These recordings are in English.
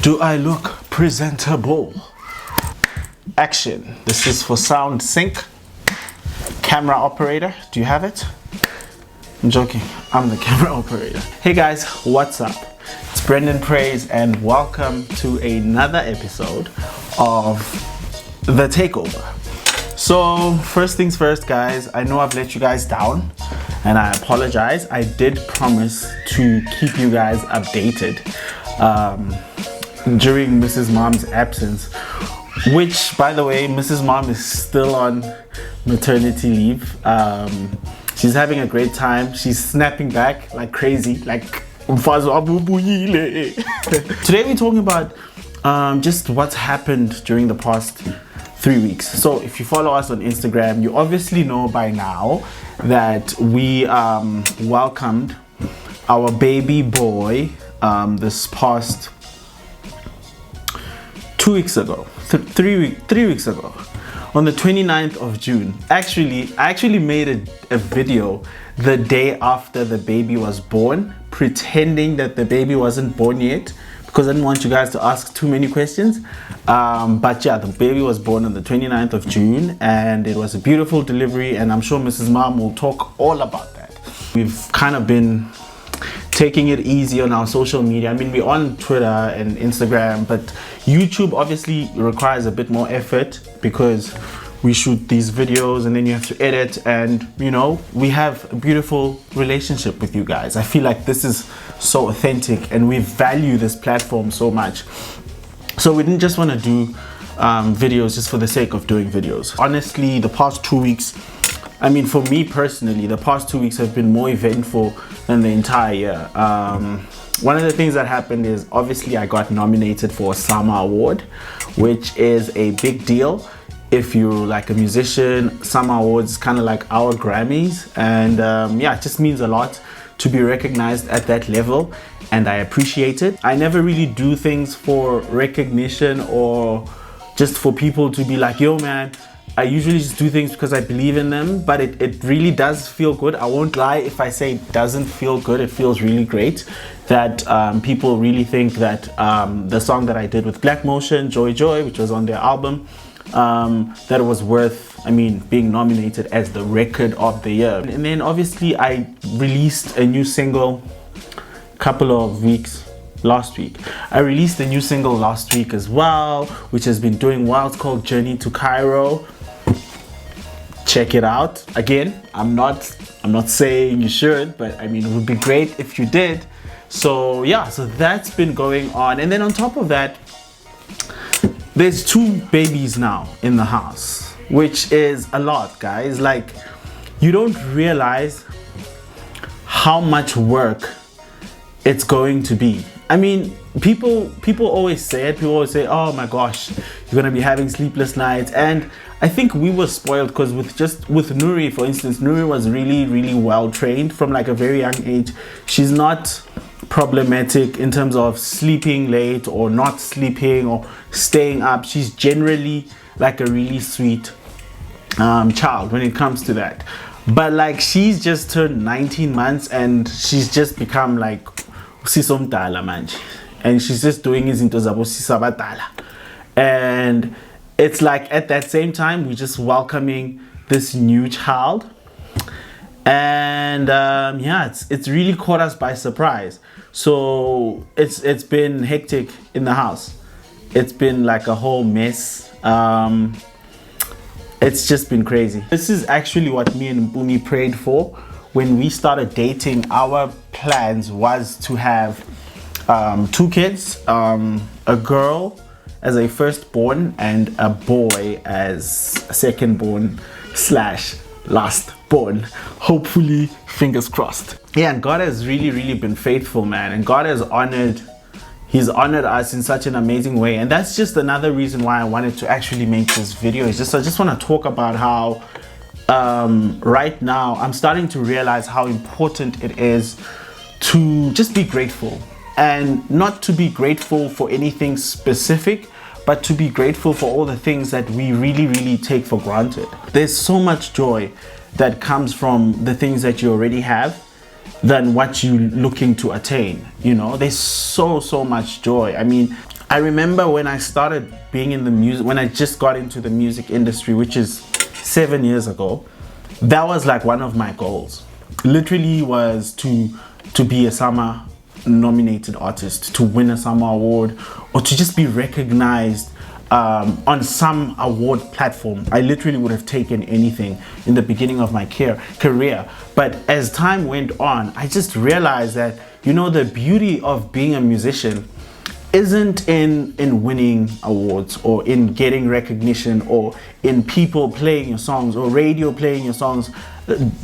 Do I look presentable? Action. This is for sound sync. Camera operator, do you have it? I'm joking, I'm the camera operator. Hey guys, what's up? It's Brendan Praise and welcome to another episode of The Takeover. So first things first guys, I know I've let you guys down and I apologize. I did promise to keep you guys updated during Mrs. Mom's absence, which by the way, Mrs. Mom is still on maternity leave. She's having a great time. She's snapping back like crazy, like today we're talking about just what's happened during the past 3 weeks. So if you follow us on Instagram, you obviously know by now that we welcomed our baby boy this past 2 weeks ago, 3 weeks ago, on the 29th of June. I actually made a video the day after the baby was born, pretending that the baby wasn't born yet, because I didn't want you guys to ask too many questions. But yeah, the baby was born on the 29th of June and it was a beautiful delivery, and I'm sure Mrs. Mom will talk all about that. We've kind of been taking it easy on our social media. I mean, we're on Twitter and Instagram, but YouTube obviously requires a bit more effort because we shoot these videos and then you have to edit, and you know, we have a beautiful relationship with you guys. I feel like this is so authentic and we value this platform so much. So we didn't just want to do videos just for the sake of doing videos. Honestly, the past 2 weeks, I mean, for me personally, the past 2 weeks have been more eventful than the entire year. One of the things that happened is obviously I got nominated for a SAMA award, which is a big deal. If you're like a musician, SAMA awards is kind of like our Grammys, and yeah, it just means a lot to be recognized at that level, and I appreciate it. I never really do things for recognition or just for people to be like, yo man. I usually just do things because I believe in them, but it really does feel good. I won't lie if I say it doesn't feel good. It feels really great that people really think that the song that I did with Black Motion, Joy Joy, which was on their album, that it was worth, I mean, being nominated as the record of the year. And then obviously I released a new single last week. I released a new single last week as well, which has been doing well. It's called Journey to Cairo. Check it out. Again, I'm not saying you should, but I mean, it would be great if you did. So yeah, so that's been going on. And then on top of that, there's 2 babies now in the house, which is a lot, guys. Like, you don't realize how much work it's going to be. I mean, people always say it. People always say, oh my gosh, you're gonna be having sleepless nights. And I think we were spoiled because with Nuri, for instance, Nuri was really well trained from like a very young age. She's not problematic in terms of sleeping late or not sleeping or staying up. She's generally like a really sweet child when it comes to that. But like, she's just turned 19 months and she's just become like sisomdala manje, and she's just doing izinto zabo sisabadala. And it's like at that same time we're just welcoming this new child, and yeah, it's really caught us by surprise. So it's been hectic in the house. It's been like a whole mess. It's just been crazy. This is actually what me and Mpumi prayed for when we started dating. Our plans was to have 2 kids, a girl as a firstborn and a boy as a secondborn / lastborn. Hopefully, fingers crossed. Yeah, and God has really been faithful, man. And God has He's honored us in such an amazing way. And that's just another reason why I wanted to actually make this video. It's just, I just want to talk about how right now I'm starting to realize how important it is to just be grateful, and not to be grateful for anything specific, but to be grateful for all the things that we really take for granted. There's so much joy that comes from the things that you already have than what you're looking to attain. You know, there's so much joy. I mean, I remember when I started being in the music, when I just got into the music industry, which is 7 years ago, that was like one of my goals. Literally was to be a summer nominated artist, to win a summer award, or to just be recognized on some award platform. I literally would have taken anything in the beginning of my career. But as time went on, I just realized that, you know, the beauty of being a musician isn't in winning awards or in getting recognition or in people playing your songs or radio playing your songs.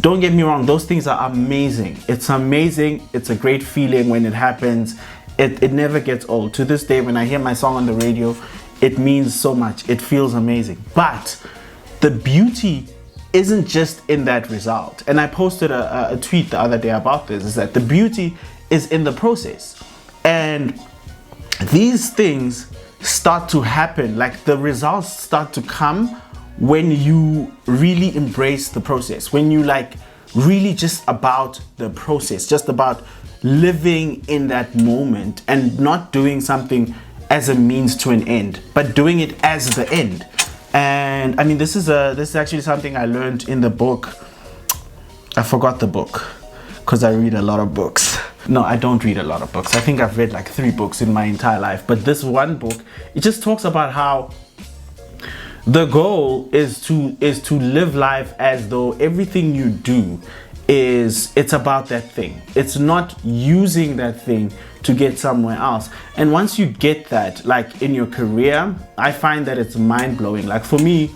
Don't get me wrong, those things are amazing. It's amazing. It's a great feeling when it happens. It never gets old. To this day, when I hear my song on the radio, it means so much. It feels amazing. But the beauty isn't just in that result. And I posted a tweet the other day about this, is that the beauty is in the process. And these things start to happen, like the results start to come when you really embrace the process, when you like really just about the process, just about living in that moment and not doing something as a means to an end, but doing it as the end. And I mean, this is actually something I learned in the book. I forgot the book because I read a lot of books. No, I don't read a lot of books. I think I've read like 3 books in my entire life. But this one book, it just talks about how the goal is to live life as though everything you do it's about that thing. It's not using that thing to get somewhere else. And once you get that, like in your career, I find that it's mind-blowing. Like for me,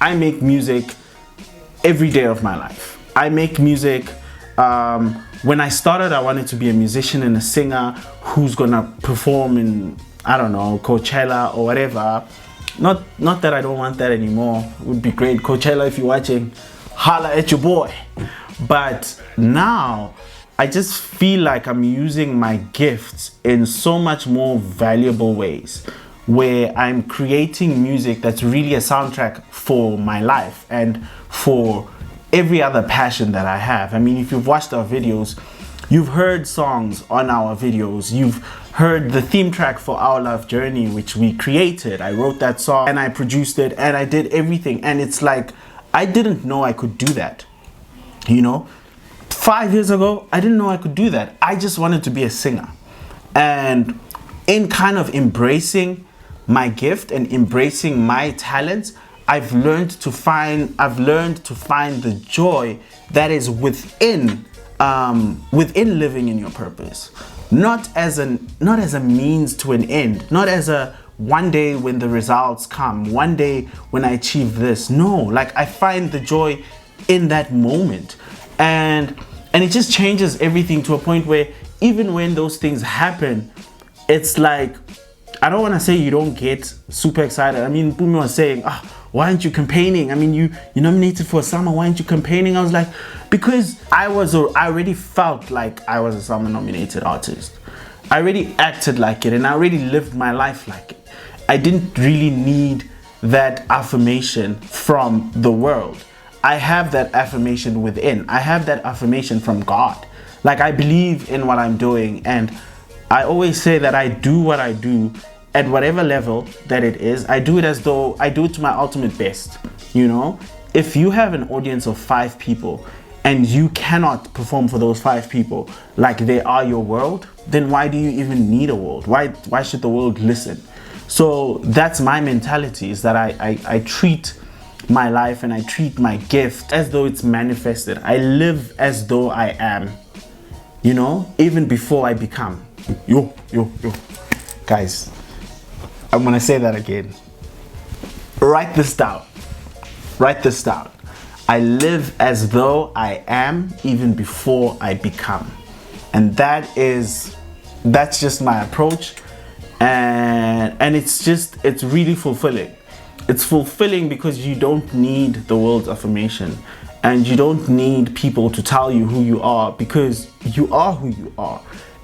I make music every day of my life. I make music. When I started, I wanted to be a musician and a singer who's gonna perform in, I don't know, Coachella or whatever. Not that I don't want that anymore. It would be great. Coachella, if you're watching, holla at your boy. But now, I just feel like I'm using my gifts in so much more valuable ways, where I'm creating music that's really a soundtrack for my life and for every other passion that I have. I mean, if you've watched our videos, you've heard songs on our videos. You've heard the theme track for Our Love Journey, which we created. I wrote that song and I produced it and I did everything. And it's like, I didn't know I could do that. You know, 5 years ago, I didn't know I could do that. I just wanted to be a singer. And in kind of embracing my gift and embracing my talents, I've learned to find the joy that is within living in your purpose, not as a means to an end, not as a one day when the results come, one day when I achieve this. No, like I find the joy in that moment, and it just changes everything to a point where even when those things happen, it's like, I don't want to say you don't get super excited. I mean, Bumi was saying, why aren't you campaigning? I mean, you nominated for a summer, why aren't you campaigning? I was like, because I already felt like I was a summer nominated artist. I already acted like it and I already lived my life like it. I didn't really need that affirmation from the world. I have that affirmation within. I have that affirmation from God. Like, I believe in what I'm doing, and I always say that I do what I do at whatever level that it is. I do it as though I do it to my ultimate best. You know, if you have an audience of 5 people and you cannot perform for those 5 people like they are your world, then why do you even need a world? Why should the world listen? So that's my mentality, is that I treat my life and I treat my gift as though it's manifested. I live as though I am, you know, even before I become. Yo. Guys, I'm gonna say that again. Write this down. I live as though I am even before I become. And that's just my approach. And it's really fulfilling. It's fulfilling because you don't need the world's affirmation, and you don't need people to tell you who you are, because you are who you are.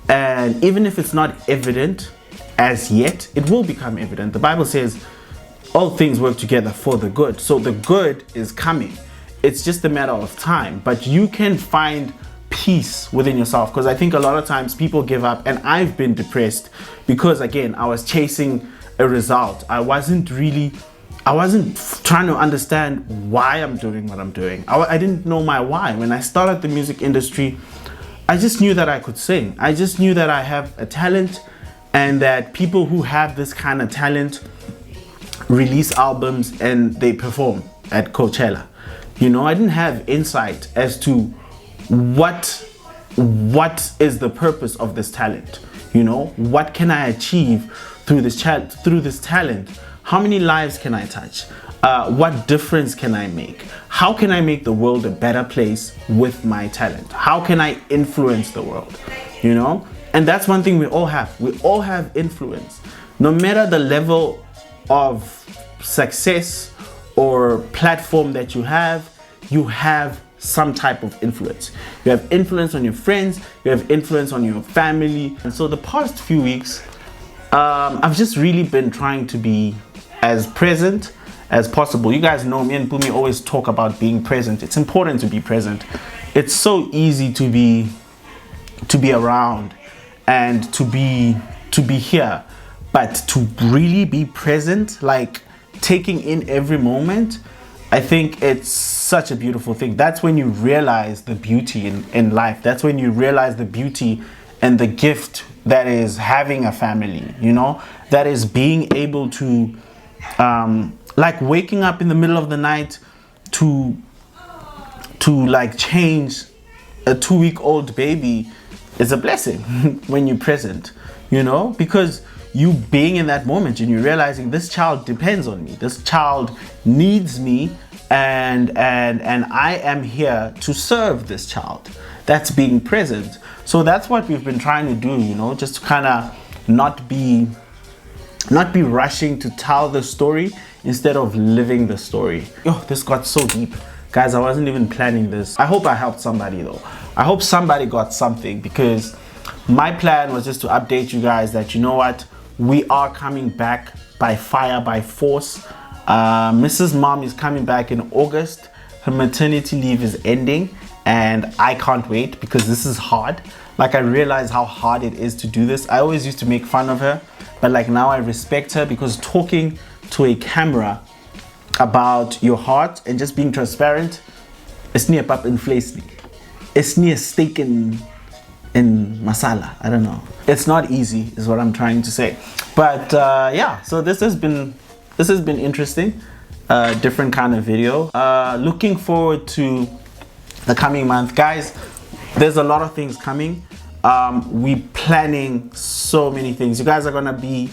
And even if it's not evident as yet, it will become evident. The Bible says all things work together for the good. So the good is coming. It's just a matter of time. But you can find peace within yourself, because I think a lot of times people give up, and I've been depressed because again I was chasing a result. I wasn't trying to understand why I'm doing what I'm doing. I didn't know my why. When I started the music industry, I just knew that I could sing. I just knew that I have a talent, and that people who have this kind of talent release albums and they perform at Coachella. You know, I didn't have insight as to what is the purpose of this talent. You know, what can I achieve through this talent? How many lives can I touch? What difference can I make? How can I make the world a better place with my talent? How can I influence the world? You know, and that's one thing we all have. We all have influence. No matter the level of success or platform that you have some type of influence. You have influence on your friends, you have influence on your family. And so the past few weeks, I've just really been trying to be as present as possible. You guys know me and Bumi always talk about being present. It's important to be present. It's so easy to be around and to be here, but to really be present, like taking in every moment, I think it's such a beautiful thing. That's when you realize the beauty in life. That's when you realize the beauty and the gift that is having a family, you know, that is being able to like waking up in the middle of the night to like change a 2-week-old baby is a blessing when you're present, you know, because you being in that moment and you're realizing this child depends on me, this child needs me, and I am here to serve this child. That's being present. So that's what we've been trying to do, you know, just to kind of not be rushing to tell the story instead of living the story. Oh, this got so deep. Guys, I wasn't even planning this. I hope I helped somebody though. I hope somebody got something, because my plan was just to update you guys that, you know what, we are coming back by fire, by force. Mrs. Mom is coming back in August. Her maternity leave is ending, and I can't wait because this is hard. Like, I realize how hard it is to do this. I always used to make fun of her, but like now I respect her, because talking to a camera about your heart and just being transparent, it's near pap in vlees. It's near steak in masala. I don't know. It's not easy is what I'm trying to say. But yeah, so this has been interesting. Different kind of video. Looking forward to the coming month, guys. There's a lot of things coming. We planning so many things. You guys are gonna be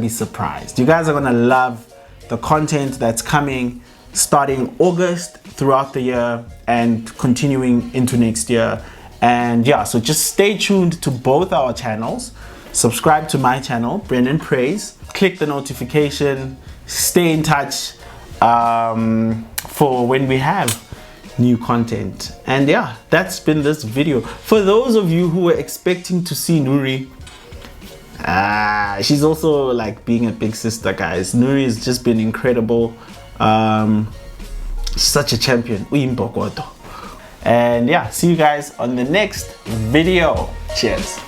surprised. You guys are gonna love the content that's coming starting August, throughout the year, and continuing into next year. And yeah, so just stay tuned to both our channels. Subscribe to my channel, Brendan Praise. Click the notification. Stay in touch for when we have new content. And yeah, that's been this video. For those of you who were expecting to see Nuri, she's also like being a big sister, guys. Nuri has just been incredible. Such a champion. And yeah, see you guys on the next video. Cheers.